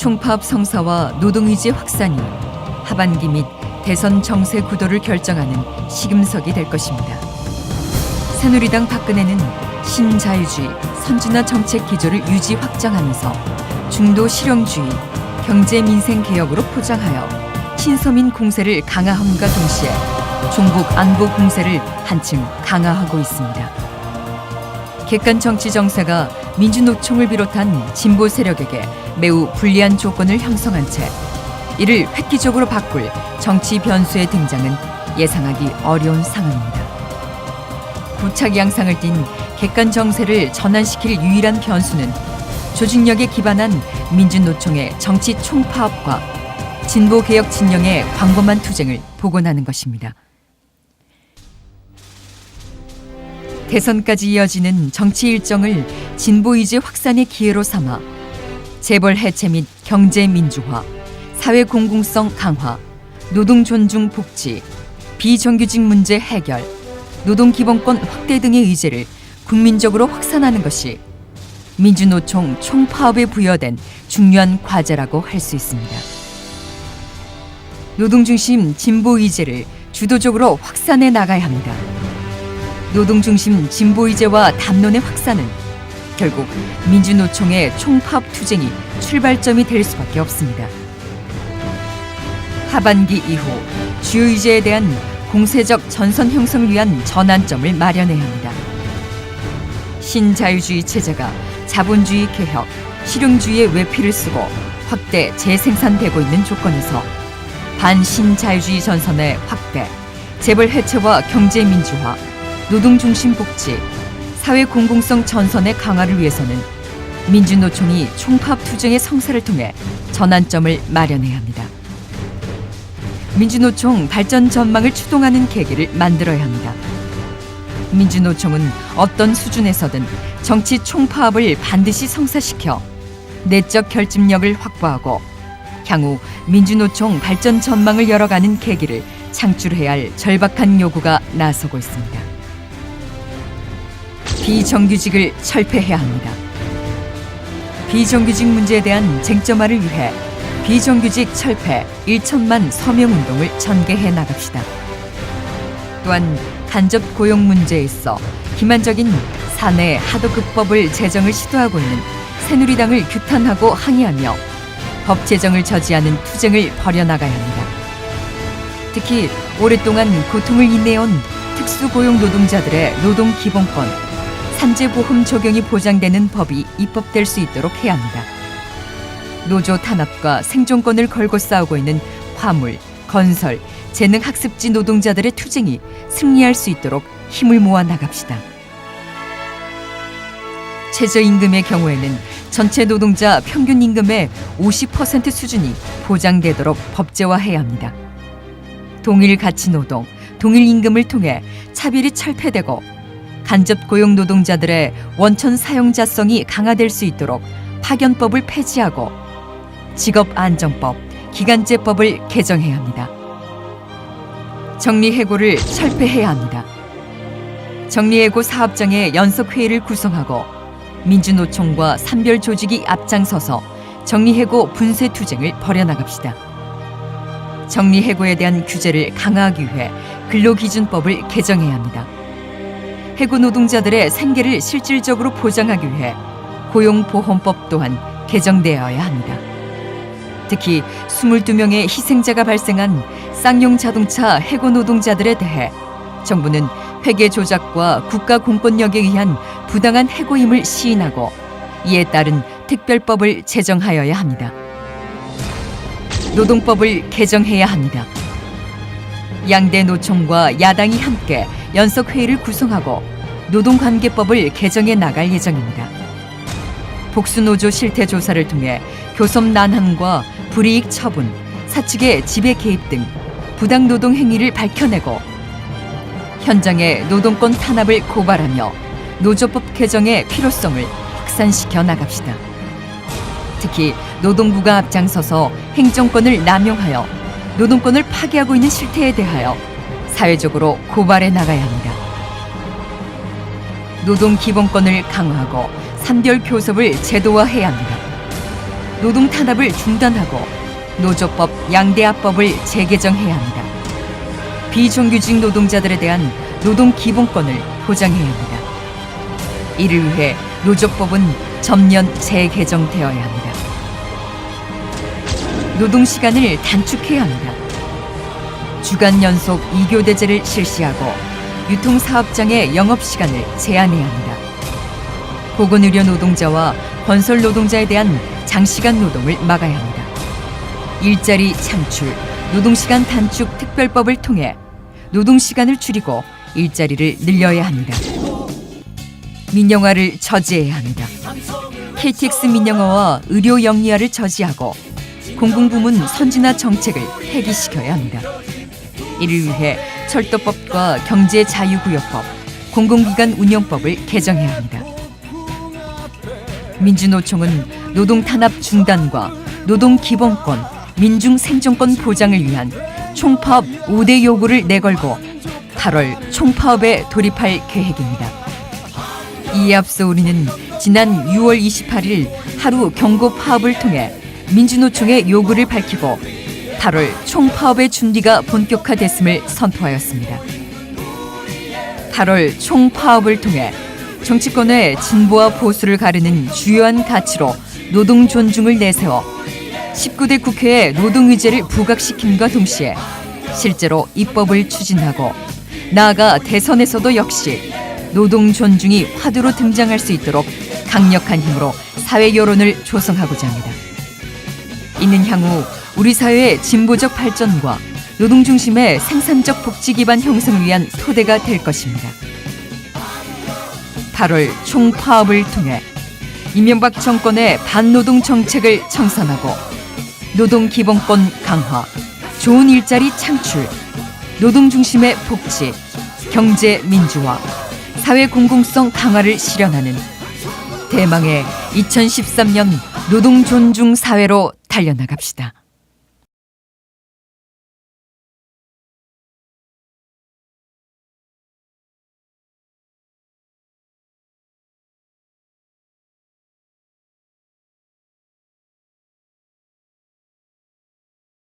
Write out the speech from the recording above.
총파업 성사와 노동의지 확산이 하반기 및 대선 정세 구도를 결정하는 시금석이 될 것입니다. 새누리당 박근혜는 신자유주의, 선진화 정책 기조를 유지 확장하면서 중도 실용주의, 경제 민생 개혁으로 포장하여 신서민 공세를 강화함과 동시에 종북 안보 공세를 한층 강화하고 있습니다. 객관 정치 정세가 민주노총을 비롯한 진보 세력에게 매우 불리한 조건을 형성한 채 이를 획기적으로 바꿀 정치 변수의 등장은 예상하기 어려운 상황입니다. 부착 양상을 띤 객관 정세를 전환시킬 유일한 변수는 조직력에 기반한 민주노총의 정치 총파업과 진보개혁 진영의 광범한 투쟁을 복원하는 것입니다. 대선까지 이어지는 정치 일정을 진보의지 확산의 기회로 삼아 재벌 해체 및 경제 민주화, 사회 공공성 강화, 노동 존중 복지, 비정규직 문제 해결, 노동 기본권 확대 등의 의제를 국민적으로 확산하는 것이 민주노총 총파업에 부여된 중요한 과제라고 할 수 있습니다. 노동중심 진보의제를 주도적으로 확산해 나가야 합니다. 노동중심 진보의제와 담론의 확산은 결국 민주노총의 총파업 투쟁이 출발점이 될 수밖에 없습니다. 하반기 이후 주요 의제에 대한 공세적 전선 형성을 위한 전환점을 마련해야 합니다. 신자유주의 체제가 자본주의 개혁, 실용주의의 외피를 쓰고 확대 재생산되고 있는 조건에서 반신자유주의 전선의 확대, 재벌 해체와 경제 민주화, 노동 중심 복지, 사회 공공성 전선의 강화를 위해서는 민주노총이 총파업 투쟁의 성사를 통해 전환점을 마련해야 합니다. 민주노총 발전 전망을 추동하는 계기를 만들어야 합니다. 민주노총은 어떤 수준에서든 정치 총파업을 반드시 성사시켜 내적 결집력을 확보하고 향후 민주노총 발전 전망을 열어가는 계기를 창출해야 할 절박한 요구가 나서고 있습니다. 비정규직을 철폐해야 합니다. 비정규직 문제에 대한 쟁점화를 위해 비정규직 철폐 1천만 서명 운동을 전개해 나갑시다. 또한 간접 고용 문제에 있어 기만적인 사내 하도급법을 제정을 시도하고 있는 새누리당을 규탄하고 항의하며 법 제정을 저지하는 투쟁을 벌여나가야 합니다. 특히 오랫동안 고통을 인내해온 특수고용 노동자들의 노동 기본권, 산재보험 적용이 보장되는 법이 입법될 수 있도록 해야 합니다. 노조 탄압과 생존권을 걸고 싸우고 있는 화물, 건설, 재능학습지 노동자들의 투쟁이 승리할 수 있도록 힘을 모아 나갑시다. 최저임금의 경우에는 전체 노동자 평균 임금의 50% 수준이 보장되도록 법제화해야 합니다. 동일 가치 노동, 동일 임금을 통해 차별이 철폐되고 간접 고용 노동자들의 원천 사용자성이 강화될 수 있도록 파견법을 폐지하고 직업안정법, 기간제법을 개정해야 합니다. 정리해고를 철폐해야 합니다. 정리해고 사업장의 연석회의를 구성하고 민주노총과 산별조직이 앞장서서 정리해고 분쇄 투쟁을 벌여나갑시다. 정리해고에 대한 규제를 강화하기 위해 근로기준법을 개정해야 합니다. 해고 노동자들의 생계를 실질적으로 보장하기 위해 고용보험법 또한 개정되어야 합니다. 특히 22명의 희생자가 발생한 쌍용 자동차 해고 노동자들에 대해 정부는 회계 조작과 국가 공권력에 의한 부당한 해고임을 시인하고 이에 따른 특별법을 제정하여야 합니다. 노동법을 개정해야 합니다. 양대 노총과 야당이 함께 연석회의를 구성하고 노동관계법을 개정해 나갈 예정입니다. 복수노조 실태 조사를 통해 교섭 난항과 불이익 처분, 사측의 지배 개입 등 부당 노동 행위를 밝혀내고 현장의 노동권 탄압을 고발하며 노조법 개정의 필요성을 확산시켜 나갑시다. 특히 노동부가 앞장서서 행정권을 남용하여 노동권을 파괴하고 있는 실태에 대하여 사회적으로 고발해 나가야 합니다. 노동 기본권을 강화하고 산별 교섭을 제도화해야 합니다. 노동 탄압을 중단하고 노조법 양대합법을 재개정해야 합니다. 비정규직 노동자들에 대한 노동 기본권을 보장해야 합니다. 이를 위해 노조법은 전면 재개정되어야 합니다. 노동 시간을 단축해야 합니다. 주간 연속 2교대제를 실시하고 유통사업장의 영업시간을 제한해야 합니다. 보건의료 노동자와 건설 노동자에 대한 장시간 노동을 막아야 합니다. 일자리 창출, 노동시간 단축 특별법을 통해 노동시간을 줄이고 일자리를 늘려야 합니다. 민영화를 저지해야 합니다. KTX 민영화와 의료 영리화를 저지하고 공공부문 선진화 정책을 폐기시켜야 합니다. 이를 위해 철도법과 경제자유구역법, 공공기관 운영법을 개정해야 합니다. 민주노총은 노동탄압 중단과 노동기본권, 민중생존권 보장을 위한 총파업 5대 요구를 내걸고 8월 총파업에 돌입할 계획입니다. 이에 앞서 우리는 지난 6월 28일 하루 경고 파업을 통해 민주노총의 요구를 밝히고 8월 총파업의 준비가 본격화됐음을 선포하였습니다. 8월 총파업을 통해 정치권의 진보와 보수를 가르는 주요한 가치로 노동 존중을 내세워 19대 국회의 노동의제를 부각시킴과 동시에 실제로 입법을 추진하고 나아가 대선에서도 역시 노동 존중이 화두로 등장할 수 있도록 강력한 힘으로 사회 여론을 조성하고자 합니다. 이는 향후 우리 사회의 진보적 발전과 노동 중심의 생산적 복지 기반 형성을 위한 토대가 될 것입니다. 8월 총파업을 통해 이명박 정권의 반노동 정책을 청산하고 노동 기본권 강화, 좋은 일자리 창출, 노동 중심의 복지, 경제 민주화, 사회 공공성 강화를 실현하는 대망의 2013년 노동 존중 사회로 달려나갑시다.